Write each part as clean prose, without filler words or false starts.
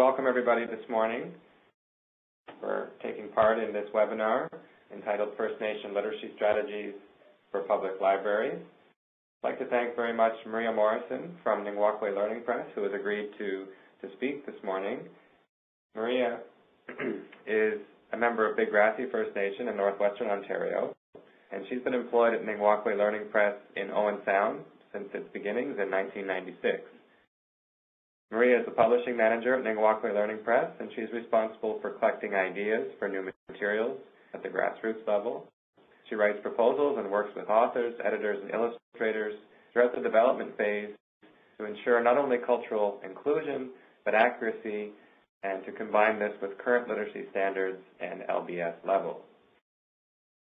welcome everybody this morning for taking part in this webinar entitled First Nation Literacy Strategies for Public Libraries. I'd like to thank very much Maria Morrison from Ningwakwe Learning Press, who has agreed to speak this morning. Maria is a member of Big Grassy First Nation in northwestern Ontario, and she's been employed at Ningwakwe Learning Press in Owen Sound since its beginnings in 1996. Maria is the publishing manager at Ningwakwe Learning Press, and she's responsible for collecting ideas for new materials at the grassroots level. She writes proposals and works with authors, editors, and illustrators throughout the development phase to ensure not only cultural inclusion, but accuracy, and to combine this with current literacy standards and LBS levels.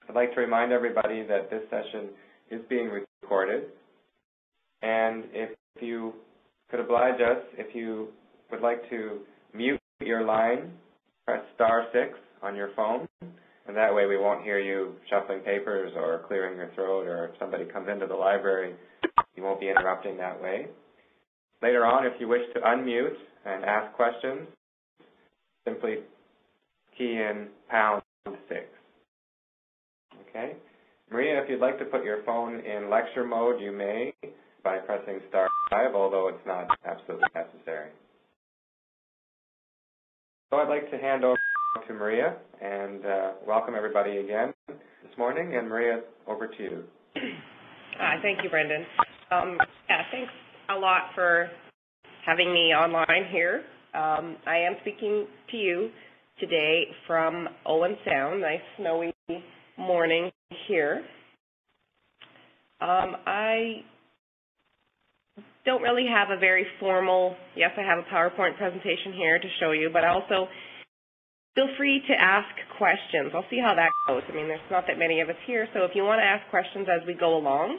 I'd like to remind everybody that this session is being recorded, and if you could oblige us, if you would like to mute your line, press *6 on your phone, and that way we won't hear you shuffling papers or clearing your throat, or if somebody comes into the library, you won't be interrupting that way. Later on, if you wish to unmute and ask questions, simply key in #6. Okay? Maria, if you'd like to put your phone in lecture mode, you may by pressing *5, although it's not absolutely necessary. So I'd like to hand over to Maria and welcome everybody again this morning. And Maria, over to you. Thank you, Brendan. Thanks a lot for having me online here. I am speaking to you today from Owen Sound, nice snowy morning here. I don't really have a very formal, yes, I have a PowerPoint presentation here to show you, but also feel free to ask questions. I'll see how that goes. I mean, there's not that many of us here, so if you want to ask questions as we go along,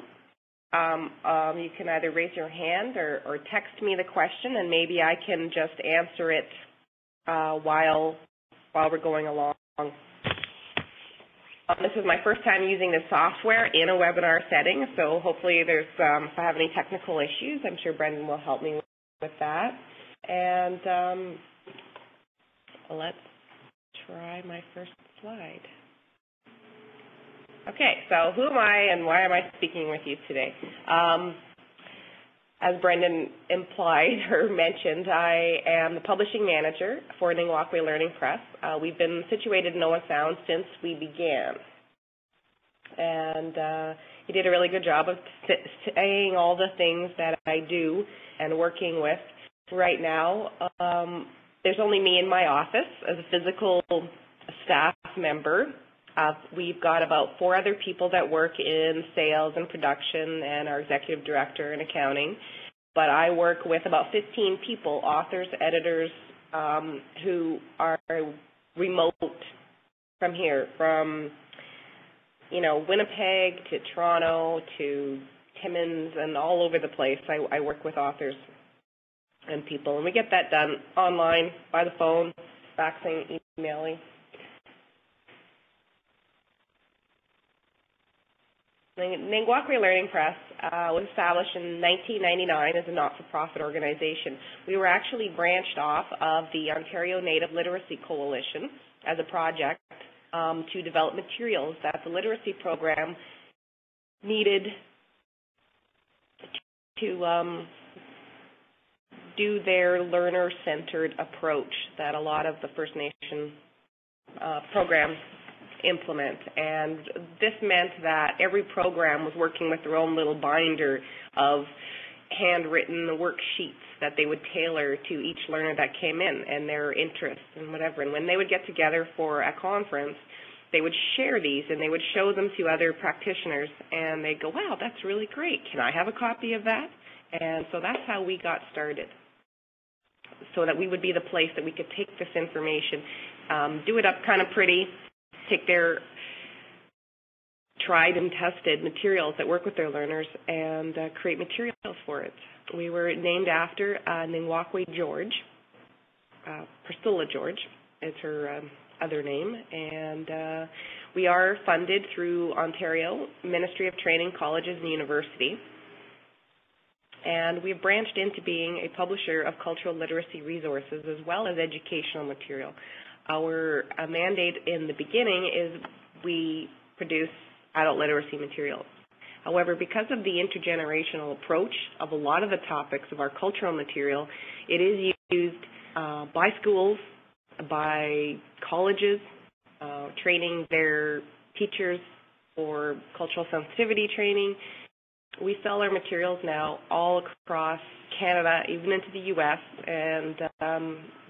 you can either raise your hand or text me the question, and maybe I can just answer it while we're going along. This is my first time using this software in a webinar setting, so hopefully there's, if I have any technical issues, I'm sure Brendan will help me with that. And let's try my first slide. Okay, so who am I and why am I speaking with you today? As Brendan implied or mentioned, I am the publishing manager for Ningwakwe Learning Press. We've been situated in Owen Sound since we began. And he did a really good job of saying all the things that I do and working with. Right now, there's only me in my office as a physical staff member. We've got about 4 other people that work in sales and production and our executive director in accounting. But I work with about 15 people, authors, editors, who are remote from here, from, Winnipeg to Toronto to Timmins and all over the place. I work with authors and people, and we get that done online, by the phone, faxing, emailing. Ningwakwe Learning Press was established in 1999 as a not-for-profit organization. We were actually branched off of the Ontario Native Literacy Coalition as a project to develop materials that the literacy program needed to do their learner-centered approach that a lot of the First Nation programs implement. And this meant that every program was working with their own little binder of handwritten worksheets that they would tailor to each learner that came in and their interests and whatever. And when they would get together for a conference, they would share these and they would show them to other practitioners, and they'd go, wow, that's really great. Can I have a copy of that? And so that's how we got started, so that we would be the place that we could take this information, do it up kind of pretty, take their tried and tested materials that work with their learners and create materials for it. We were named after Ningwakwe George, Priscilla George is her other name, and we are funded through Ontario Ministry of Training, Colleges and University. And we've branched into being a publisher of cultural literacy resources as well as educational material. Our mandate in the beginning is we produce adult literacy materials. However, because of the intergenerational approach of a lot of the topics of our cultural material, it is used by schools, by colleges, training their teachers for cultural sensitivity training. We sell our materials now all across Canada, even into the U.S., and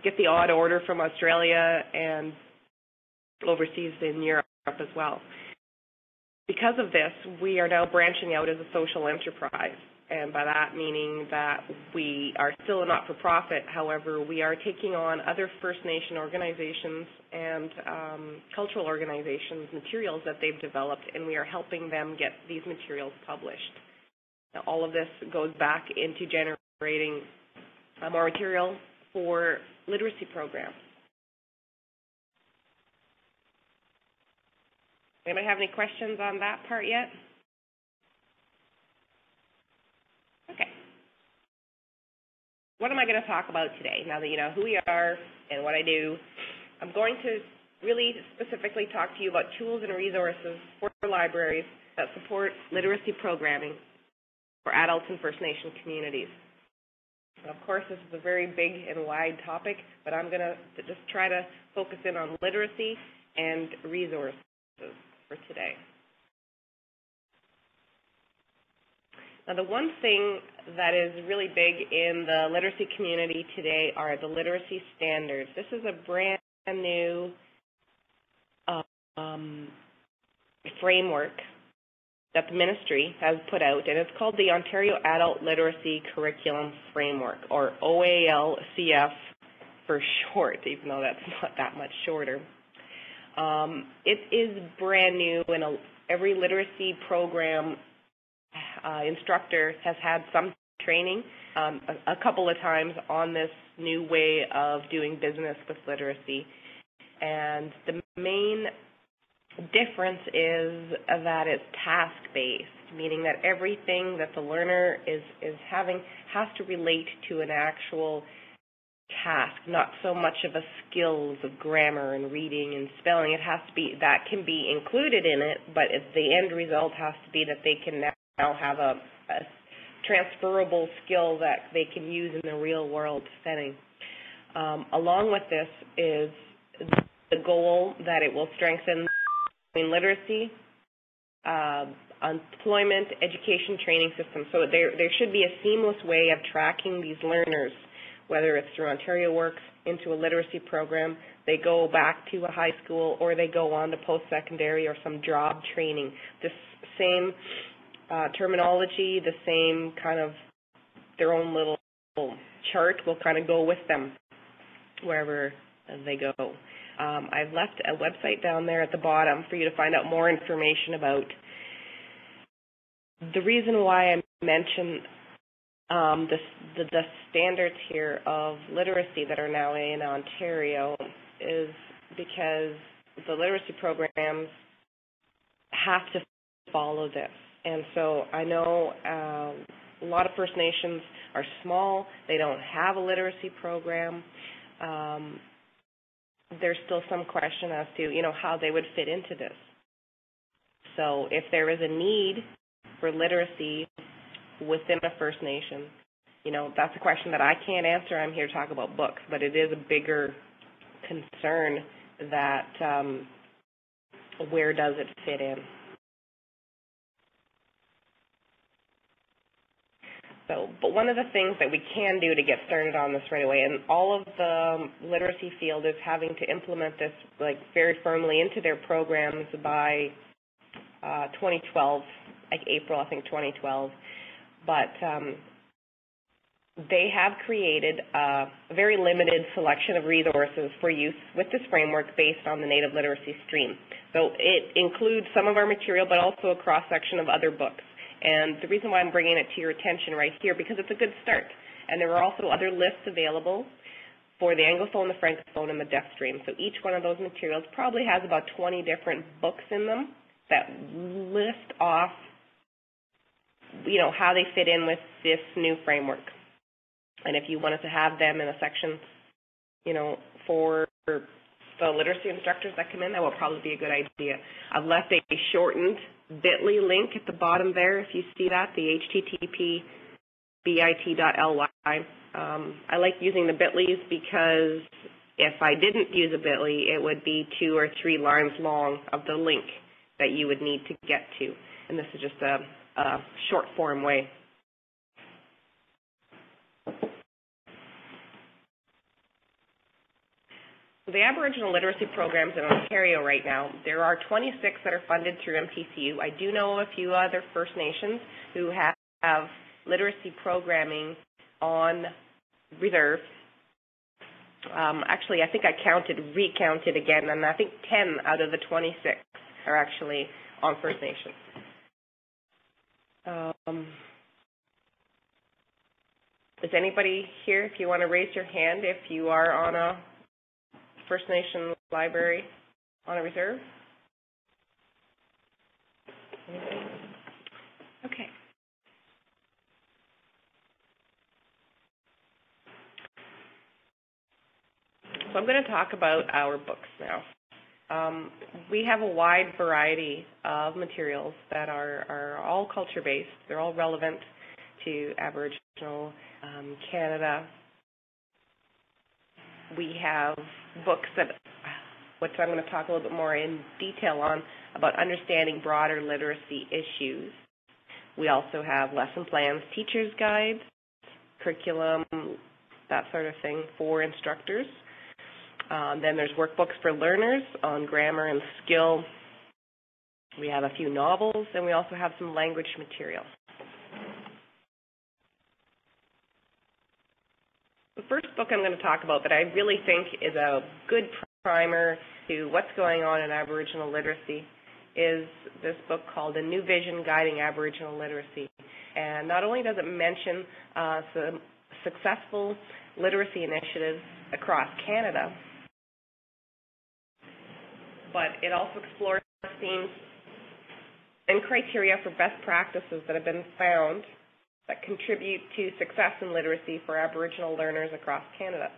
get the odd order from Australia and overseas in Europe as well. Because of this, we are now branching out as a social enterprise, and by that meaning that we are still a not-for-profit. However, we are taking on other First Nation organizations and cultural organizations' materials that they've developed, and we are helping them get these materials published. Now, all of this goes back into generating more material for literacy programs. Anybody have any questions on that part yet? Okay. What am I going to talk about today? Now that you know who we are and what I do, I'm going to really specifically talk to you about tools and resources for libraries that support literacy programming for adults in First Nation communities. And of course, this is a very big and wide topic, but I'm going to just try to focus in on literacy and resources for today. Now, the one thing that is really big in the literacy community today are the literacy standards. This is a brand new framework that the ministry has put out, and it's called the Ontario Adult Literacy Curriculum Framework, or OALCF for short, even though that's not that much shorter. It is brand new, and every literacy program instructor has had some training a couple of times on this new way of doing business with literacy. And the main difference is that it's task-based, meaning that everything that the learner is having has to relate to an actual task, not so much of a skills of grammar and reading and spelling. It has to be, that can be included in it, but the end result has to be that they can now have a transferable skill that they can use in the real world setting. Along with this is the goal that it will strengthen literacy, employment, education, training system. So there should be a seamless way of tracking these learners, whether it's through Ontario Works into a literacy program, they go back to a high school, or they go on to post-secondary or some job training. The same terminology, the same kind of their own little chart will kind of go with them wherever they go. I've left a website down there at the bottom for you to find out more information about. The reason why I mention the standards here of literacy that are now in Ontario is because the literacy programs have to follow this. And so I know a lot of First Nations are small. They don't have a literacy program. There's still some question as to, how they would fit into this. So if there is a need for literacy within a First Nation, that's a question that I can't answer. I'm here to talk about books, but it is a bigger concern that where does it fit in? So, but one of the things that we can do to get started on this right away, and all of the literacy field is having to implement this very firmly into their programs by 2012, April, I think 2012. But they have created a very limited selection of resources for use with this framework based on the Native Literacy stream. So it includes some of our material, but also a cross-section of other books. And the reason why I'm bringing it to your attention right here, because it's a good start. And there are also other lists available for the Anglophone, the Francophone, and the Deaf stream. So each one of those materials probably has about 20 different books in them that list off how they fit in with this new framework. And if you wanted to have them in a section, for the literacy instructors that come in, that will probably be a good idea. I've left a shortened bit.ly link at the bottom there, if you see that, the http bit.ly. I like using the bit.lys because if I didn't use a bit.ly, it would be 2 or 3 lines long of the link that you would need to get to. And this is just a short form way. The Aboriginal literacy programs in Ontario right now, there are 26 that are funded through MTCU. I do know a few other First Nations who have literacy programming on reserve. Actually, I think I recounted again, and I think 10 out of the 26 are actually on First Nations. Is anybody here, if you want to raise your hand, if you are on a First Nation library on a reserve? Okay. So I'm going to talk about our books now. We have a wide variety of materials that are all culture-based. They're all relevant to Aboriginal Canada. We have books which I'm going to talk a little bit more in detail on, about understanding broader literacy issues. We also have lesson plans, teacher's guides, curriculum, that sort of thing for instructors. Then there's workbooks for learners on grammar and skill. We have a few novels, and we also have some language material. The first book I'm going to talk about that I really think is a good primer to what's going on in Aboriginal literacy is this book called A New Vision Guiding Aboriginal Literacy. And not only does it mention some successful literacy initiatives across Canada, but it also explores themes and criteria for best practices that have been found that contribute to success in literacy for Aboriginal learners across Canada.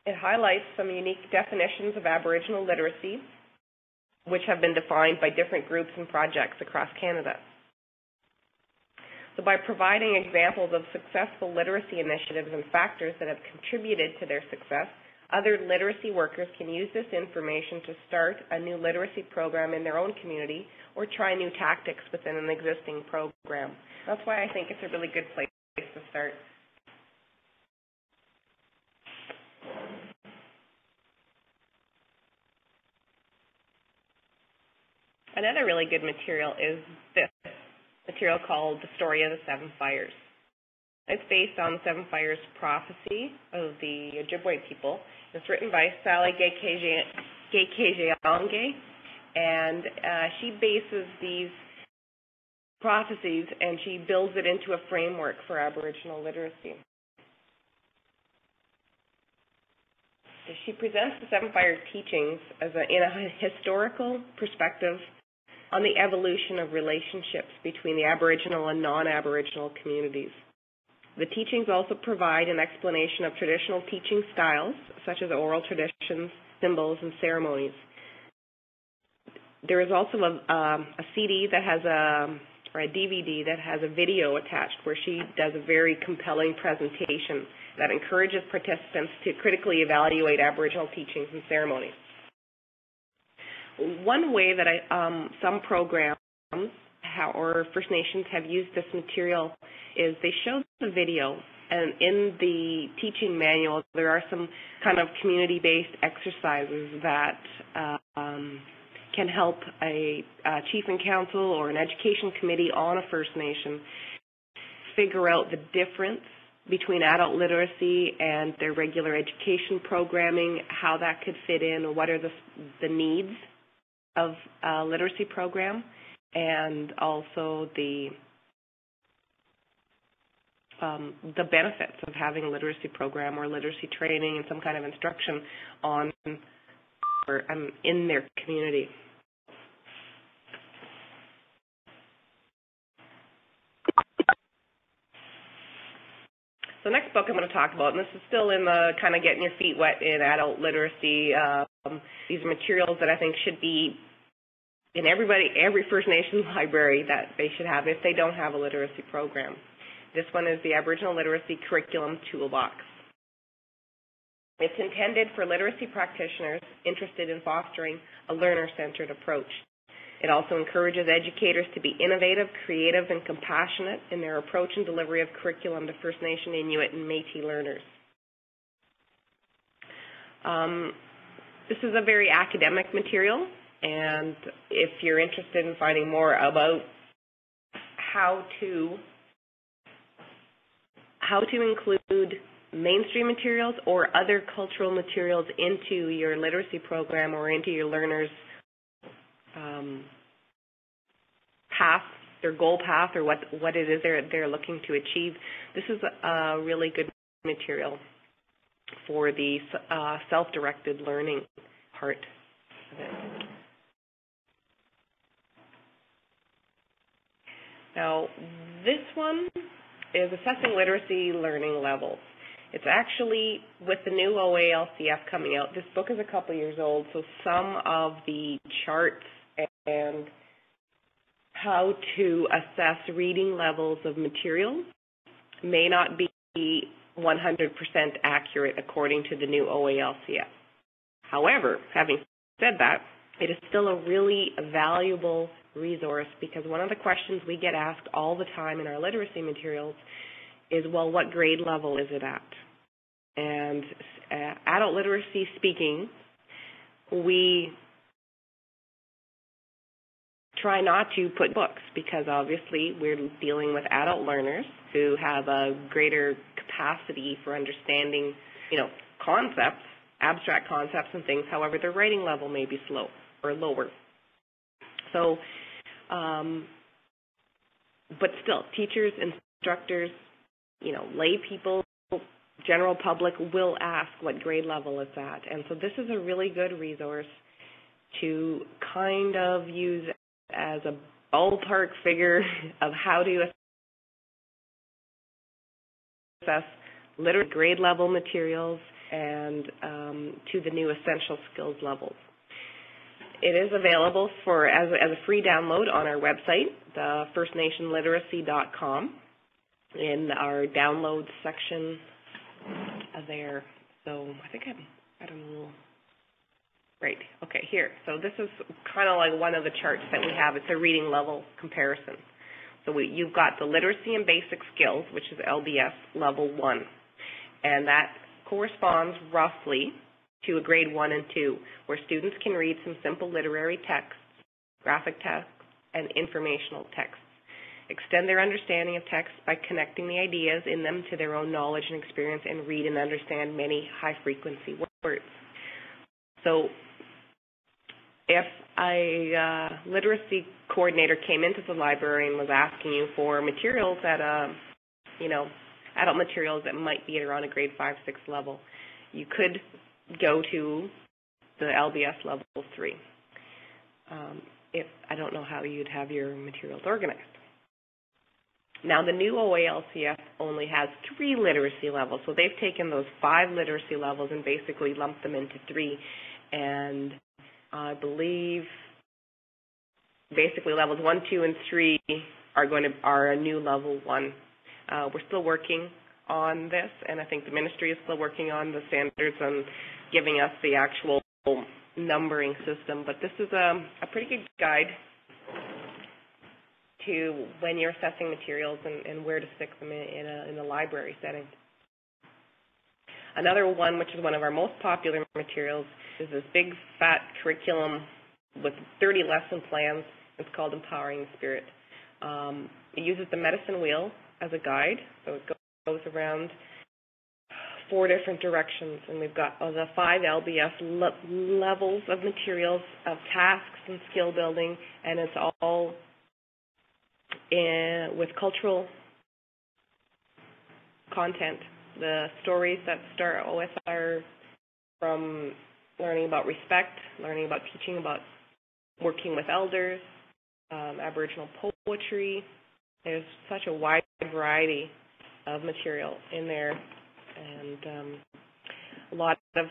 It highlights some unique definitions of Aboriginal literacy, which have been defined by different groups and projects across Canada. So by providing examples of successful literacy initiatives and factors that have contributed to their success, other literacy workers can use this information to start a new literacy program in their own community or try new tactics within an existing program. That's why I think it's a really good place to start. Another really good material is this material called The Story of the Seven Fires. It's based on the Seven Fires prophecy of the Ojibwe people. It's written by Sally Gay-Kejeonge, and she bases these prophecies and she builds it into a framework for Aboriginal literacy. She presents the Seven Fires teachings as in a historical perspective on the evolution of relationships between the Aboriginal and non-Aboriginal communities. The teachings also provide an explanation of traditional teaching styles, such as oral traditions, symbols, and ceremonies. There is also a CD that has or a DVD that has a video attached where she does a very compelling presentation that encourages participants to critically evaluate Aboriginal teachings and ceremonies. One way that some programs or First Nations have used this material is they show the video, and in the teaching manual there are some kind of community-based exercises that can help a chief and council or an education committee on a First Nation figure out the difference between adult literacy and their regular education programming, how that could fit in, or what are the needs of a literacy program, and also the benefits of having a literacy program or literacy training and some kind of instruction on or in their community. the next book I'm going to talk about, and this is still in the kind of getting your feet wet in adult literacy. These are materials that I think should be in every First Nations library that they should have if they don't have a literacy program. This one is the Aboriginal Literacy Curriculum Toolbox. It's intended for literacy practitioners interested in fostering a learner-centered approach. It also encourages educators to be innovative, creative, and compassionate in their approach and delivery of curriculum to First Nation, Inuit, and Métis learners. This is a very academic material, and if you're interested in finding more about how to include mainstream materials or other cultural materials into your literacy program or into your learners' path, their goal path, or what it is they're looking to achieve, this is a really good material for the self-directed learning part of it. Now, this one is assessing literacy learning levels. It's actually, with the new OALCF coming out, this book is a couple years old, so some of the charts and how to assess reading levels of materials may not be 100% accurate according to the new OALCF. However, having said that, it is still a really valuable resource, because one of the questions we get asked all the time in our literacy materials is, well, what grade level is it at? And adult literacy speaking, we try not to put books, because obviously we're dealing with adult learners who have a greater capacity for understanding, concepts, abstract concepts and things. However, their writing level may be slow or lower. So, but still, teachers, instructors, lay people, general public will ask what grade level it's at. And so this is a really good resource to kind of use as a ballpark figure of how to assess literacy grade level materials and to the new essential skills levels. It is available as a free download on our website, the firstnationliteracy.com, in our downloads section there. So I think I don't know. Right. Okay, here. So this is kind of like one of the charts that we have. It's a reading level comparison. So you've got the literacy and basic skills, which is LBS level 1, and that corresponds roughly to a grade 1 and 2, where students can read some simple literary texts, graphic text, and informational texts, extend their understanding of text by connecting the ideas in them to their own knowledge and experience, and read and understand many high-frequency words. So if a literacy coordinator came into the library and was asking you for materials at adult materials that might be at around a grade 5, 6 level, you could go to the LBS level 3. I don't know how you'd have your materials organized. Now, the new OALCF only has 3 literacy levels, so they've taken those 5 literacy levels and basically lumped them into 3, and I believe basically levels 1, 2, and 3 are a new level 1. We're still working on this, and I think the ministry is still working on the standards and giving us the actual numbering system, but this is a pretty good guide to when you're assessing materials and where to stick them in a library setting. Another one, which is one of our most popular materials, is this big fat curriculum with 30 lesson plans. It's called Empowering the Spirit. It uses the medicine wheel as a guide, so it goes around 4 different directions, and we've got the 5 LBS levels of materials, of tasks and skill building, and it's all with cultural content. The stories that start with are from learning about respect, learning about teaching about working with elders, Aboriginal poetry. There's such a wide variety of material in there, and a lot of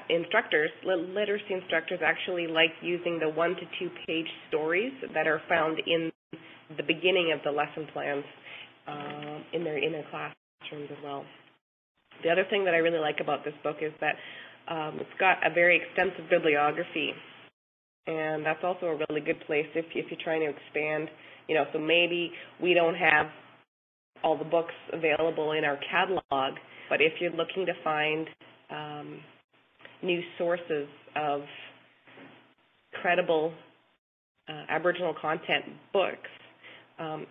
instructors, literacy instructors, actually like using the 1 to 2 page stories that are found in the beginning of the lesson plans in their classrooms as well. The other thing that I really like about this book is that it's got a very extensive bibliography, and that's also a really good place if you're trying to expand. So maybe we don't have all the books available in our catalog, but if you're looking to find new sources of credible Aboriginal content books,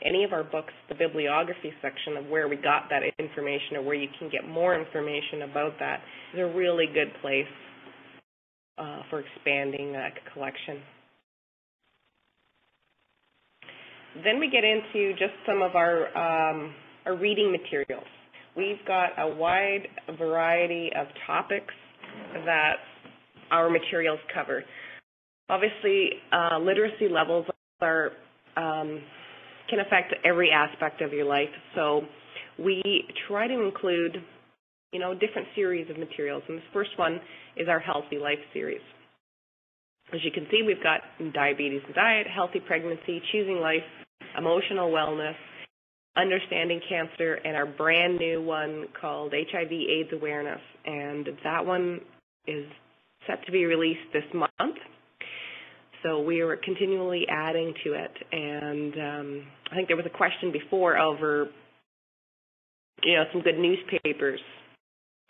any of our books, the bibliography section of where we got that information or where you can get more information about that is a really good place for expanding that collection. Then we get into just some of our reading materials. We've got a wide variety of topics that our materials cover. Obviously, literacy levels are can affect every aspect of your life, so we try to include, different series of materials. And this first one is our Healthy Life series. As you can see, we've got diabetes and diet, healthy pregnancy, choosing life, emotional wellness, understanding cancer, and our brand new one called HIV/AIDS awareness. And that one is set to be released this month. So we are continually adding to it. And I think there was a question before over, some good newspapers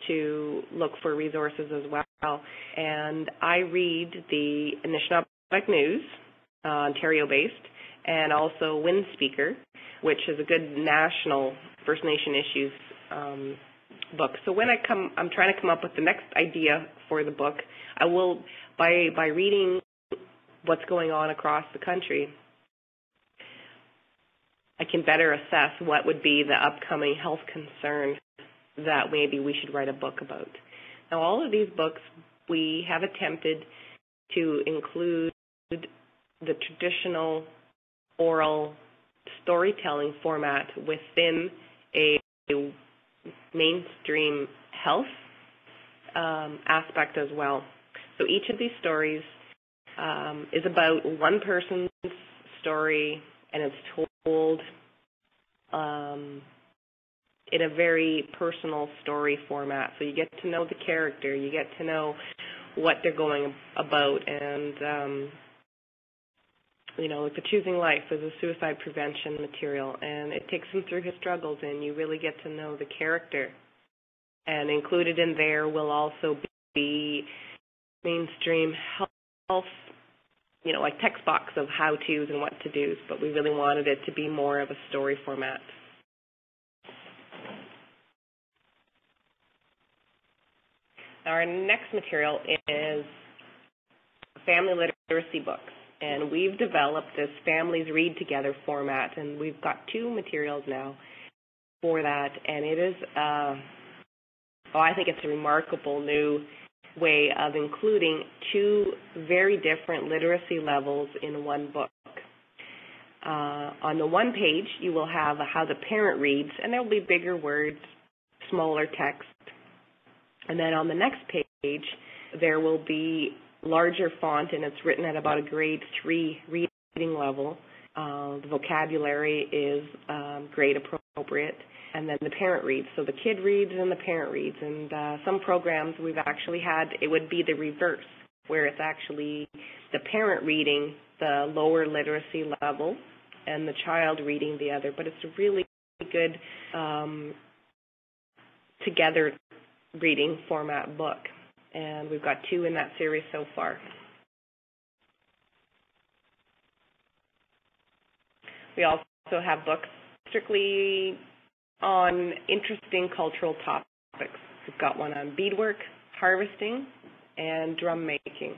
to look for resources as well. And I read the Anishinaabe News, Ontario-based, and also Wind Speaker, which is a good national First Nation issues book. So when I'm trying to come up with the next idea for the book, I will, by reading what's going on across the country, I can better assess what would be the upcoming health concern that maybe we should write a book about. Now, all of these books, we have attempted to include the traditional oral storytelling format within a mainstream health aspect as well. So each of these stories is about one person's story, and it's told in a very personal story format. So you get to know the character, you get to know what they're going about, and like the Choosing Life is a suicide prevention material, and it takes him through his struggles, and you really get to know the character. And included in there will also be mainstream health, like text box of how-tos and what-to-dos, but we really wanted it to be more of a story format. Our next material is family literacy books, and we've developed this Families Read Together format, and we've got 2 materials now for that, and it is, I think it's a remarkable new way of including 2 very different literacy levels in one book. On the one page, you will have how the parent reads, and there will be bigger words, smaller text. And then on the next page, there will be larger font, and it's written at about a grade 3 reading level. The vocabulary is grade appropriate. And then the parent reads. So the kid reads and the parent reads. And some programs we've actually had, it would be the reverse, where it's actually the parent reading the lower literacy level and the child reading the other. But it's a really good together reading format book. And we've got 2 in that series so far. We also have books strictly on interesting cultural topics. We've got one on beadwork, harvesting, and drum making.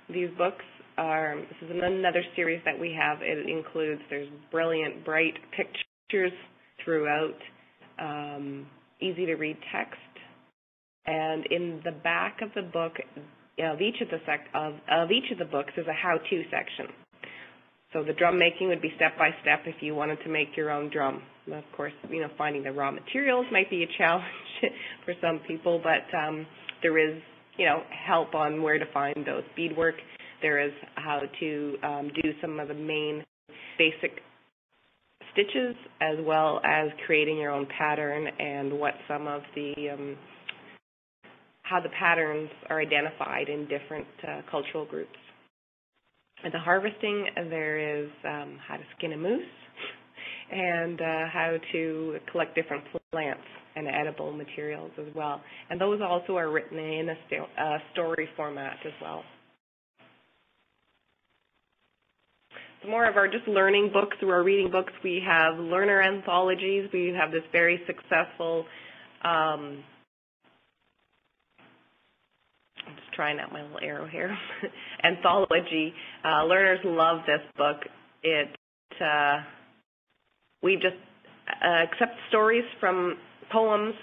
These books this is another series that we have. It includes, there's brilliant, bright pictures throughout, easy to read text, and in the back of the book, of each of the books is a how-to section. So the drum making would be step by step if you wanted to make your own drum. Of course, finding the raw materials might be a challenge for some people, but there is, help on where to find those beadwork. There is how to do some of the main basic stitches, as well as creating your own pattern and what some of the how the patterns are identified in different cultural groups. At the harvesting, there is how to skin a moose and how to collect different plants and edible materials as well. And those also are written in a story format as well. So more of our just learning books or our reading books, we have learner anthologies. We have this very successful I'm just trying out my little arrow here. Anthology. Learners love this book. We just accept stories from poems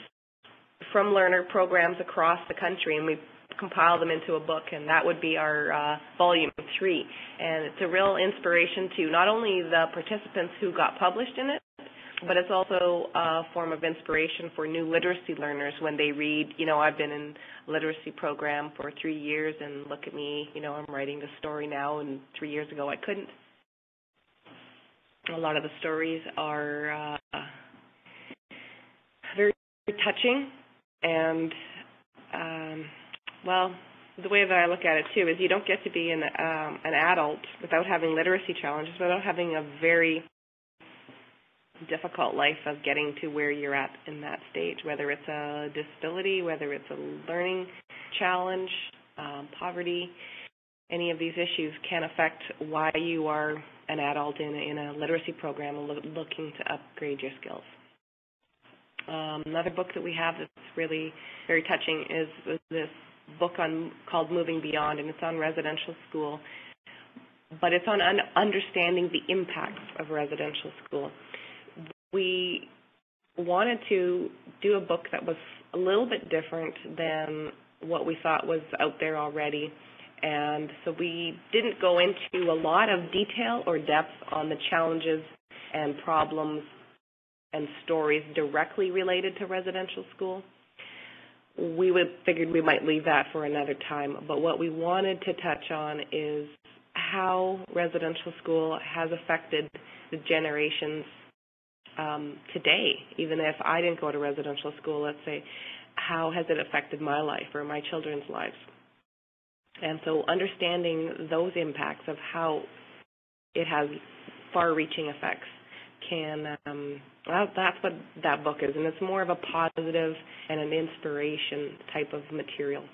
from learner programs across the country, and we compile them into a book, and that would be our volume 3. And it's a real inspiration to not only the participants who got published in it, but it's also a form of inspiration for new literacy learners when they read, I've been in a literacy program for 3 years, and look at me, I'm writing the story now, and 3 years ago I couldn't. A lot of the stories are very touching, and, the way that I look at it, too, is you don't get to be an adult without having literacy challenges, without having a very difficult life of getting to where you're at in that stage, whether it's a disability, whether it's a learning challenge, poverty. Any of these issues can affect why you are an adult in a literacy program looking to upgrade your skills. Another book that we have that's really very touching is this book called Moving Beyond, and it's on residential school, but it's on understanding the impacts of residential school. We wanted to do a book that was a little bit different than what we thought was out there already, and so we didn't go into a lot of detail or depth on the challenges and problems and stories directly related to residential school. We figured we might leave that for another time, but what we wanted to touch on is how residential school has affected the generations today. Even if I didn't go to residential school, let's say, how has it affected my life or my children's lives? And so understanding those impacts of how it has far-reaching effects that's what that book is, and it's more of a positive and an inspiration type of material.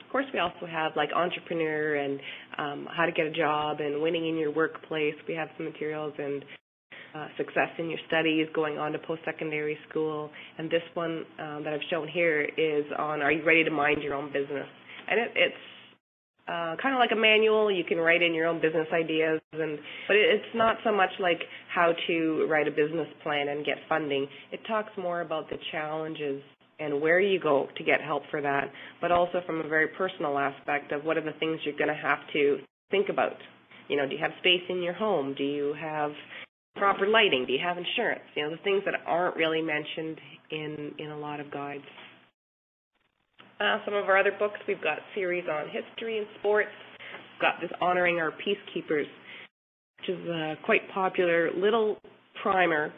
Of course, we also have like entrepreneur and how to get a job and winning in your workplace. We have some materials and success in your studies, going on to post-secondary school. And this one that I've shown here is on, are you ready to mind your own business? And it's kind of like a manual. You can write in your own business ideas, but it's not so much like how to write a business plan and get funding. It talks more about the challenges and where you go to get help for that, but also from a very personal aspect of what are the things you're going to have to think about. Do you have space in your home? Do you have proper lighting? Do you have insurance? The things that aren't really mentioned in a lot of guides. Some of our other books, we've got series on history and sports. We've got this Honoring Our Peacekeepers, which is a quite popular little primer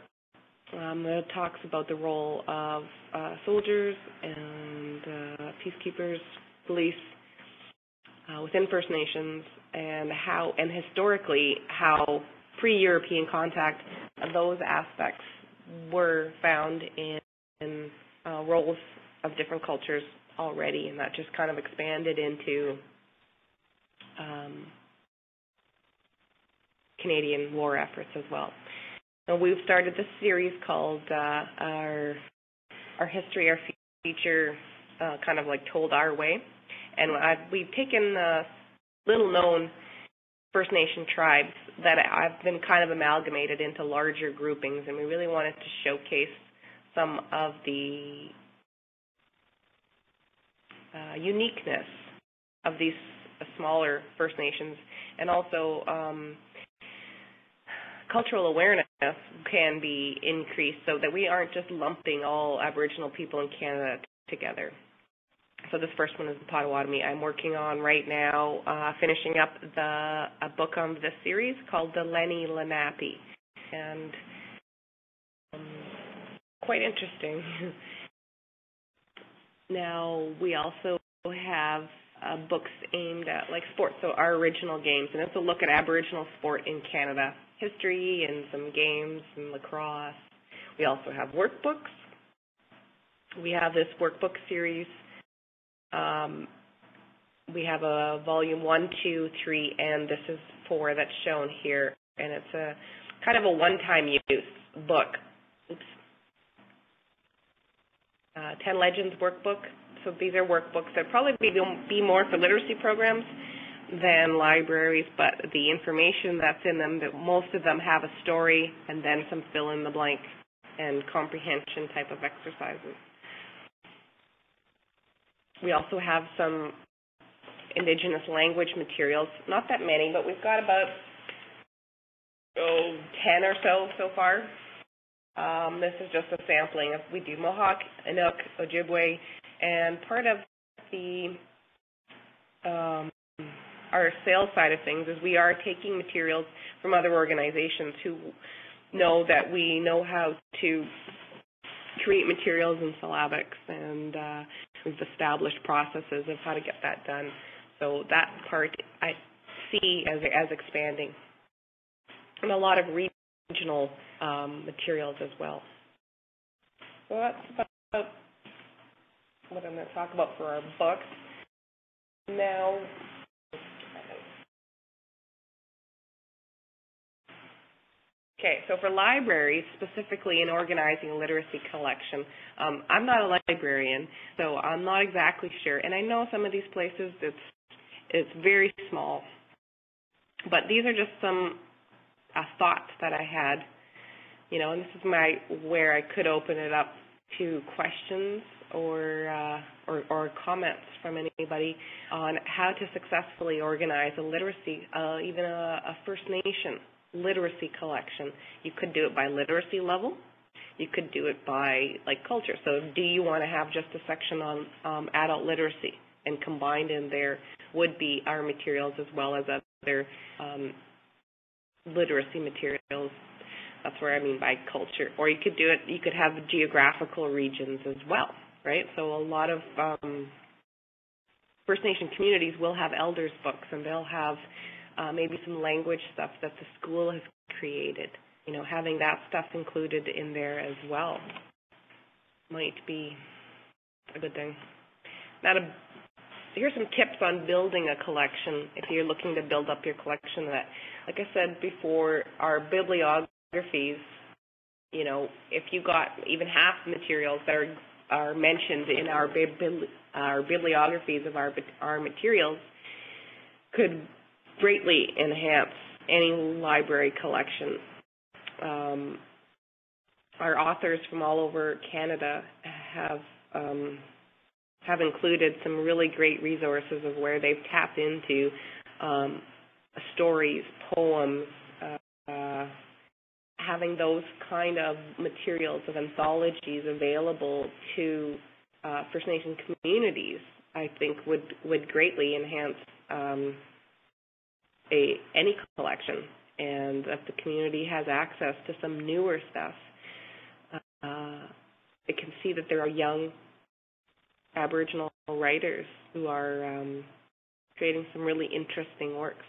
that talks about the role of soldiers and peacekeepers, police within First Nations, and historically how pre-European contact, those aspects were found in roles of different cultures already, and that just kind of expanded into Canadian war efforts as well. So we've started this series called our History, Our Future, kind of like told our way, and we've taken little-known First Nation tribes that I've been kind of amalgamated into larger groupings, and we really wanted to showcase some of the uniqueness of these smaller First Nations, and also cultural awareness can be increased so that we aren't just lumping all Aboriginal people in Canada together. So this first one is the Potawatomi. I'm working on right now, finishing up a book on this series called the Lenni Lenape, and quite interesting. Now, we also have books aimed at like sports, so our original games, and it's a look at Aboriginal sport in Canada, history and some games and lacrosse. We also have workbooks. We have this workbook series. We have a volume 1, 2, 3, and this is 4 that's shown here, and it's a kind of a one-time use book. Oops. 10 Legends workbook. So these are workbooks that probably be more for literacy programs than libraries, but the information that's in them, that most of them have a story and then some fill-in-the-blank and comprehension type of exercises. We also have some Indigenous language materials, not that many, but we've got about 10 or so far. This is just a sampling of, we do Mohawk, Inuk, Ojibwe, and part of the our sales side of things is we are taking materials from other organizations who know that we know how to create materials in syllabics, and we've established processes of how to get that done. So that part I see as expanding. And a lot of regional materials as well. So that's about what I'm going to talk about for our books. Now, okay, so for libraries, specifically in organizing a literacy collection, I'm not a librarian, so I'm not exactly sure. And I know some of these places it's very small, but these are just some thoughts that I had, and this is where I could open it up to questions or comments from anybody on how to successfully organize a literacy, even a First Nation literacy collection. You could do it by literacy level. You could do it by culture. So do you want to have just a section on adult literacy, and combined in there would be our materials as well as other literacy materials. That's where I mean by culture. Or you could do it, you could have geographical regions as well, right? So a lot of First Nation communities will have elders books, and they'll have maybe some language stuff that the school has created. Having that stuff included in there as well might be a good thing. Now, here's some tips on building a collection if you're looking to build up your collection. That, like I said before, our bibliographies, if you got even half the materials that are mentioned in our bibliographies of our materials, could greatly enhance any library collection. Our authors from all over Canada have included some really great resources of where they've tapped into stories, poems, having those kind of materials of anthologies available to First Nation communities, I think would greatly enhance any collection, and if the community has access to some newer stuff, it can see that there are young Aboriginal writers who are creating some really interesting works.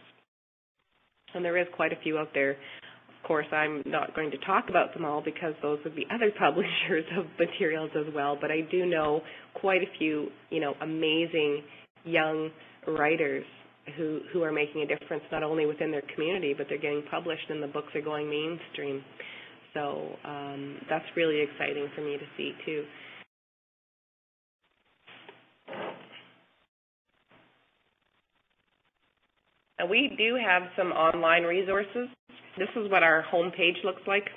And there is quite a few out there. Of course, I'm not going to talk about them all because those would be other publishers of materials as well, but I do know quite a few, amazing young writers who are making a difference not only within their community, but they're getting published and the books are going mainstream. So that's really exciting for me to see too. Now, we do have some online resources. This is what our homepage looks like.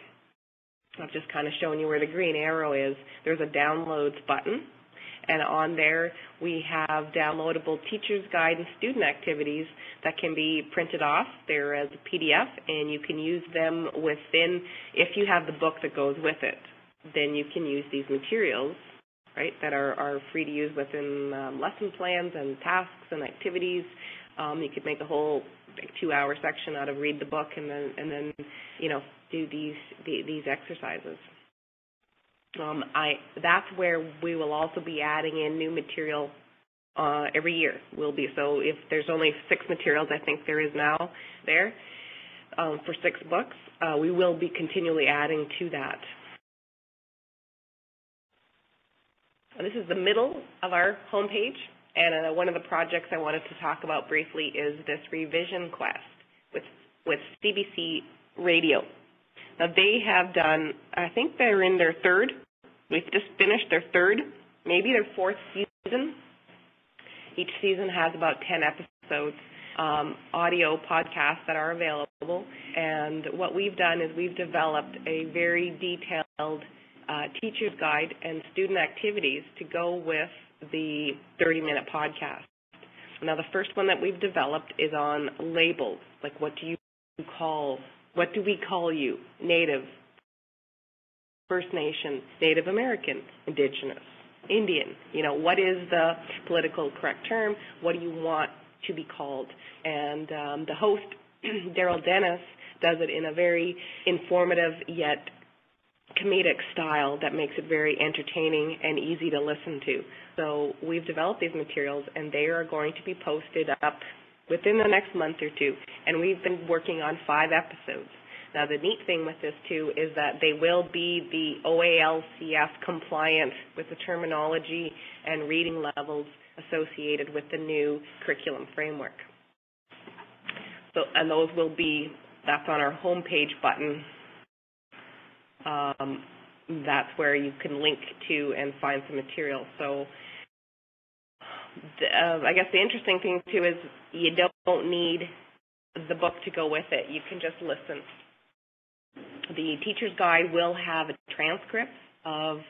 I've just kind of shown you where the green arrow is. There's a downloads button, And on there, we have downloadable teacher's guide and student activities that can be printed off there as a PDF, and you can use them within, if you have the book that goes with it, then you can use these materials, right, that are free to use within lesson plans and tasks and activities. You could make a whole 2-hour section out of read the book and then do these exercises. That's where we will also be adding in new material every year. So if there's only 6 materials, I think there is now there for 6 books, we will be continually adding to that. And this is the middle of our homepage, and one of the projects I wanted to talk about briefly is this revision quest with CBC Radio. Now, they have done, I think they're in their 3rd. We've just finished their 3rd, maybe their 4th season. Each season has about 10 episodes, audio podcasts that are available. And what we've done is we've developed a very detailed teacher's guide and student activities to go with the 30-minute podcast. Now, the first one that we've developed is on labels, like what do we call you? Native, First Nation, Native American, Indigenous, Indian. What is the political correct term? What do you want to be called? And the host, Daryl Dennis, does it in a very informative yet comedic style that makes it very entertaining and easy to listen to. So we've developed these materials, and they are going to be posted up within the next month or 2, and we've been working on 5 episodes. Now, the neat thing with this, too, is that they will be the OALCF compliant with the terminology and reading levels associated with the new curriculum framework. So, and those will be, that's on our homepage button. That's where you can link to and find some material. So I guess the interesting thing, too, is you don't need the book to go with it. You can just listen. The teacher's guide will have a transcript of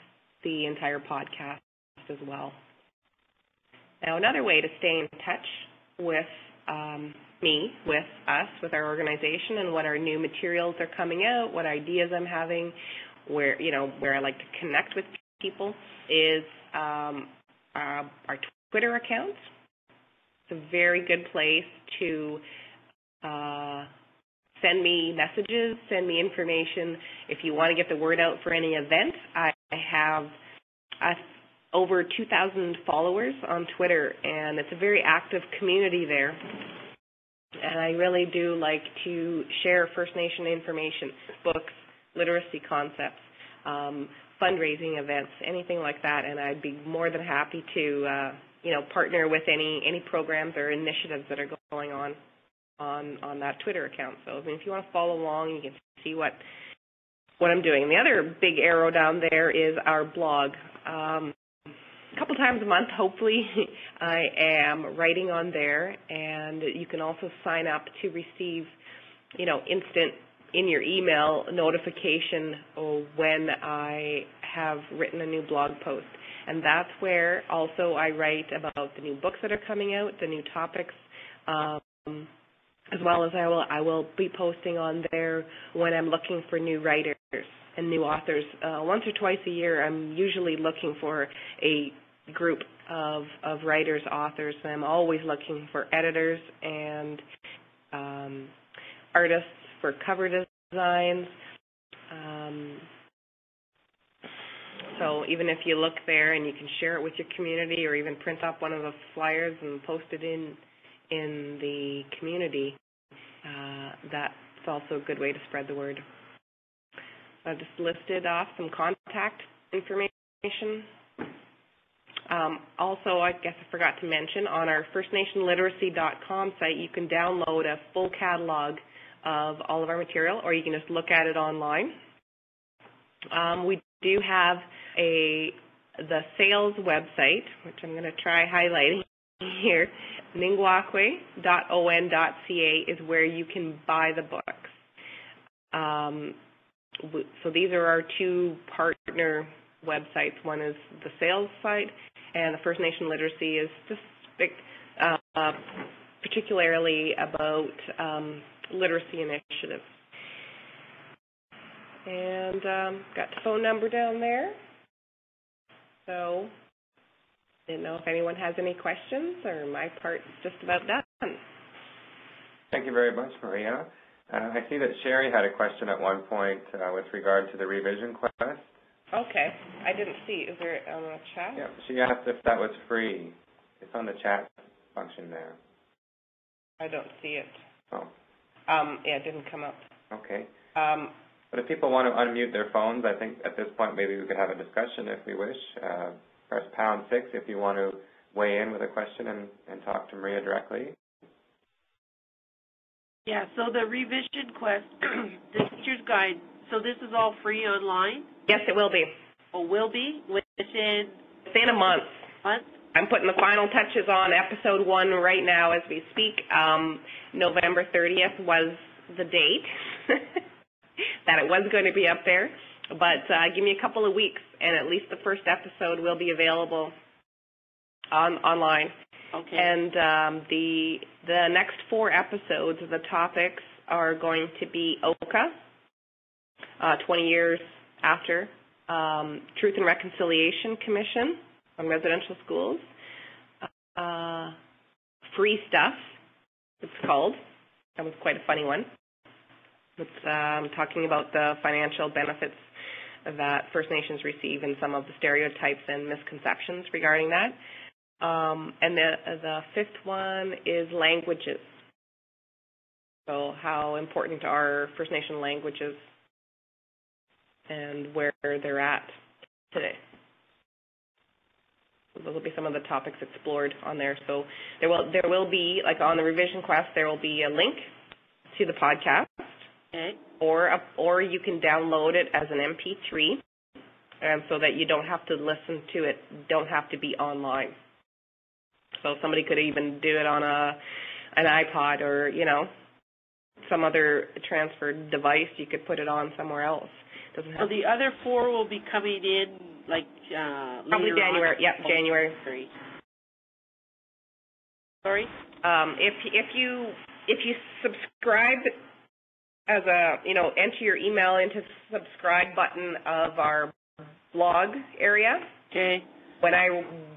the entire podcast as well. Now, another way to stay in touch with me, with us, with our organization, and what our new materials are coming out, what ideas I'm having, where I like to connect with people, is our Twitter account. It's a very good place to send me messages, send me information. If you want to get the word out for any event, I have over 2,000 followers on Twitter, and it's a very active community there. And I really do like to share First Nation information, books, literacy concepts, fundraising events, anything like that. And I'd be more than happy to, partner with any programs or initiatives that are going on that Twitter account. So if you want to follow along, you can see what I'm doing. And the other big arrow down there is our blog. A couple times a month, hopefully, I am writing on there, and you can also sign up to receive, instant in your email notification when I have written a new blog post. And that's where also I write about the new books that are coming out, the new topics, as well as I will be posting on there when I'm looking for new writers and new authors. Once or twice a year, I'm usually looking for a group of writers, authors, and I'm always looking for editors and artists for cover designs. So even if you look there and you can share it with your community, or even print up one of the flyers and post it in the community, that's also a good way to spread the word. I just listed off some contact information. Also, I guess I forgot to mention, on our firstnationliteracy.com site, you can download a full catalog of all of our material, or you can just look at it online. We do have the sales website, which I'm going to try highlighting here. Ningwakwe.on.ca is where you can buy the books. So these are our 2 partner websites. One is the sales site, and the First Nation literacy is specific, particularly about literacy initiatives. And got the phone number down there. So didn't know if anyone has any questions, or my part's just about done. Thank you very much, Maria. I see that Sherry had a question at one point with regard to the revision quest. Okay. I didn't see. Is there on the chat? Yeah, she asked if that was free. It's on the chat function there. I don't see it. Oh. Yeah, it didn't come up. Okay. But if people want to unmute their phones, I think at this point maybe we could have a discussion if we wish. Press #6 if you want to weigh in with a question and talk to Maria directly. Yeah, so the revision quest, the teacher's guide, so this is all free online? Yes, it will be. Or will be within a month. Month? I'm putting the final touches on episode 1 right now as we speak. November 30th was the date that it was going to be up there. But give me a couple of weeks, and at least the first episode will be available online. Okay. And the next 4 episodes, the topics are going to be OCA, 20 years after, Truth and Reconciliation Commission on residential schools, Free Stuff, it's called. That was quite a funny one. It's talking about the financial benefits that First Nations receive and some of the stereotypes and misconceptions regarding that. And the 5th one is languages. So how important are First Nation languages and where they're at today. So those will be some of the topics explored on there. So there will be, like on the revision quest, there will be a link to the podcast. Okay. Or you can download it as an MP3, and so that you don't have to listen to it, don't have to be online. So somebody could even do it on an iPod or, some other transferred device. You could put it on somewhere else. Doesn't have so the other 4 will be coming in like probably January. On. Yep, January. Sorry. If you subscribe as enter your email into the subscribe button of our blog area. Okay. When I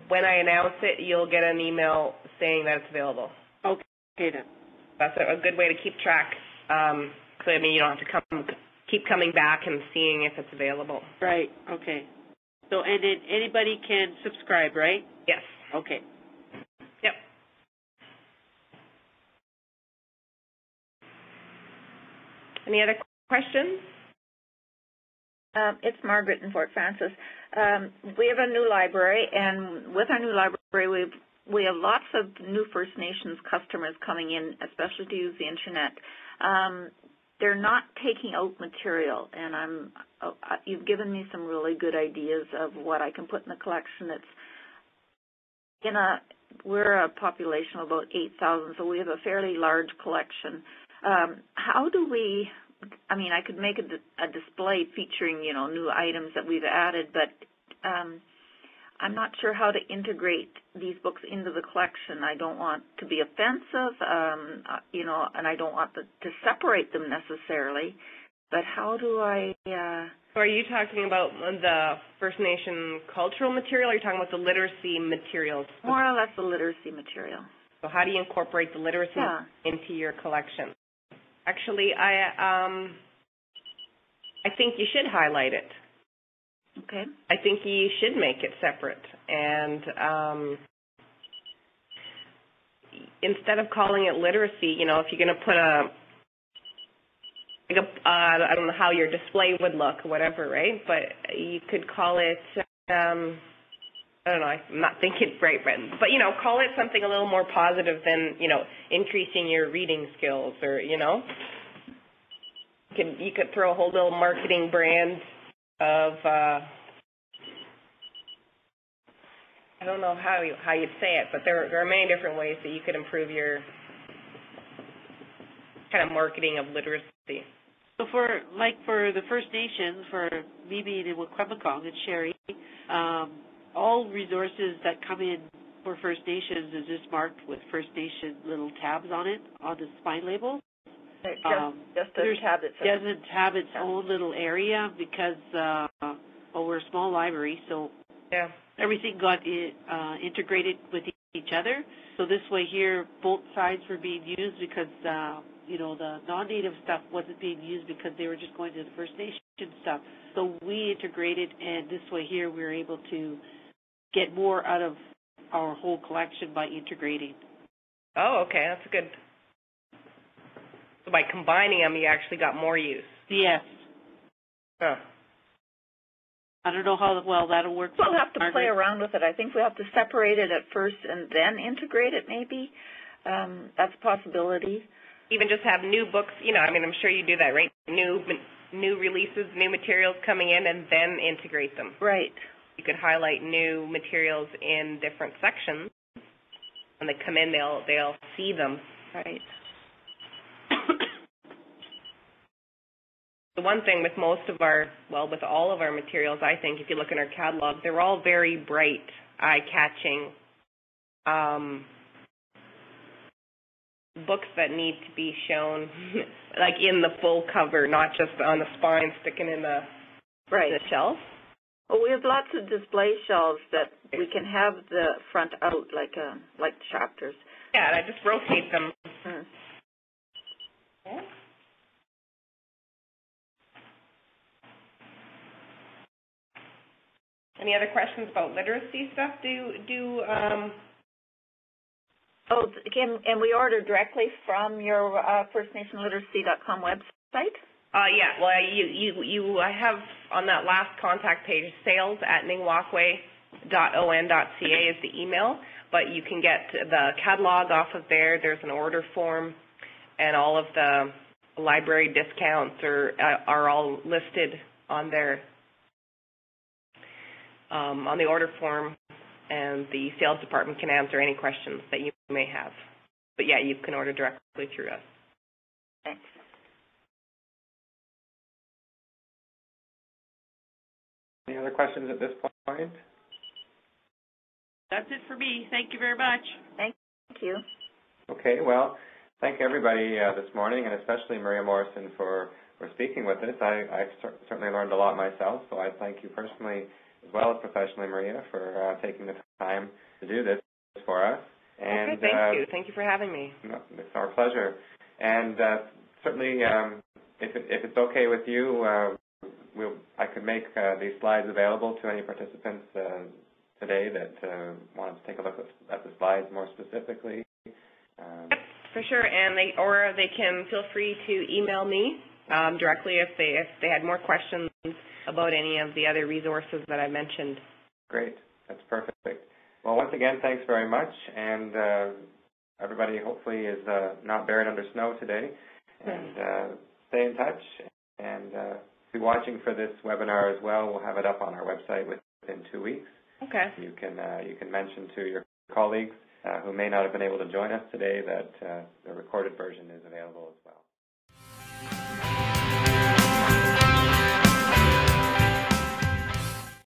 announce it, you'll get an email saying that it's available. Okay then. That's a good way to keep track. So you don't have to keep coming back and seeing if it's available. Right. Okay. So and then anybody can subscribe, right? Yes. Okay. Yep. Any other questions? It's Margaret in Fort Francis. We have a new library, and with our new library, we have lots of new First Nations customers coming in, especially to use the Internet. They're not taking out material, and you've given me some really good ideas of what I can put in the collection. We're a population of about 8,000, so we have a fairly large collection. How do we? I mean, I could make a display featuring, new items that we've added, but I'm not sure how to integrate these books into the collection. I don't want to be offensive, and I don't want to separate them necessarily, but how do I... So are you talking about the First Nation cultural material, or are you talking about the literacy materials? More or less the literacy material. So how do you incorporate the literacy into your collection? Actually, I think you should highlight it. Okay. I think you should make it separate. And instead of calling it literacy, if you're going to put I don't know how your display would look or whatever, right? But you could call it, I don't know, I'm not thinking right, but call it something a little more positive than, increasing your reading skills or, You could throw a whole little marketing brand of, I don't know how you'd say it, but there are many different ways that you could improve your kind of marketing of literacy. So for the First Nations, for me being in Wakwemikong and Sherry, all resources that come in for First Nations is just marked with First Nation little tabs on it, on the spine label. Just a tab that says. Doesn't have its own little area because, we're a small library, so everything got integrated with each other. So this way here, both sides were being used because, the non-native stuff wasn't being used because they were just going to the First Nation stuff. So we integrated, and this way here we were able to get more out of our whole collection by integrating. Oh, okay, that's good. So by combining them, you actually got more use. Yes. Huh. I don't know how well that'll work. We'll have to play around with it. I think we have to separate it at first and then integrate it maybe. That's a possibility. Even just have new books, I'm sure you do that, right? New releases, new materials coming in, and then integrate them. Right. You could highlight new materials in different sections. When they come in, they'll see them. Right. The one thing with with all of our materials, I think, if you look in our catalog, they're all very bright, eye-catching books that need to be shown, like in the full cover, not just on the spine sticking in the shelf. Well, we have lots of display shelves that we can have the front out like chapters. Yeah, and I just rotate them. Okay. Any other questions about literacy stuff? Can we order directly from your firstnationliteracy.com website? Yeah. Well, I have on that last contact page, sales@ningwalkway.on.ca is the email, but you can get the catalog off of there. There's an order form, and all of the library discounts are all listed on there on the order form. And the sales department can answer any questions that you may have. But, yeah, you can order directly through us. Thanks. Any other questions at this point? That's it for me. Thank you very much. Thank you. Okay, well, thank everybody this morning, and especially Maria Morrison for speaking with us. I certainly learned a lot myself, so I thank you personally as well as professionally, Maria, for taking the time to do this for us. And, okay, thank you. Thank you for having me. It's our pleasure. And certainly, if it's okay with you, I could make these slides available to any participants today that wanted to take a look at the slides more specifically. Yep, for sure. And they can feel free to email me directly if they had more questions about any of the other resources that I mentioned. Great. That's perfect. Well, once again, thanks very much. And everybody hopefully is not buried under snow today. And stay in touch. And be watching for this webinar as well. We'll have it up on our website within 2 weeks. Okay. You can mention to your colleagues who may not have been able to join us today that the recorded version is available as well.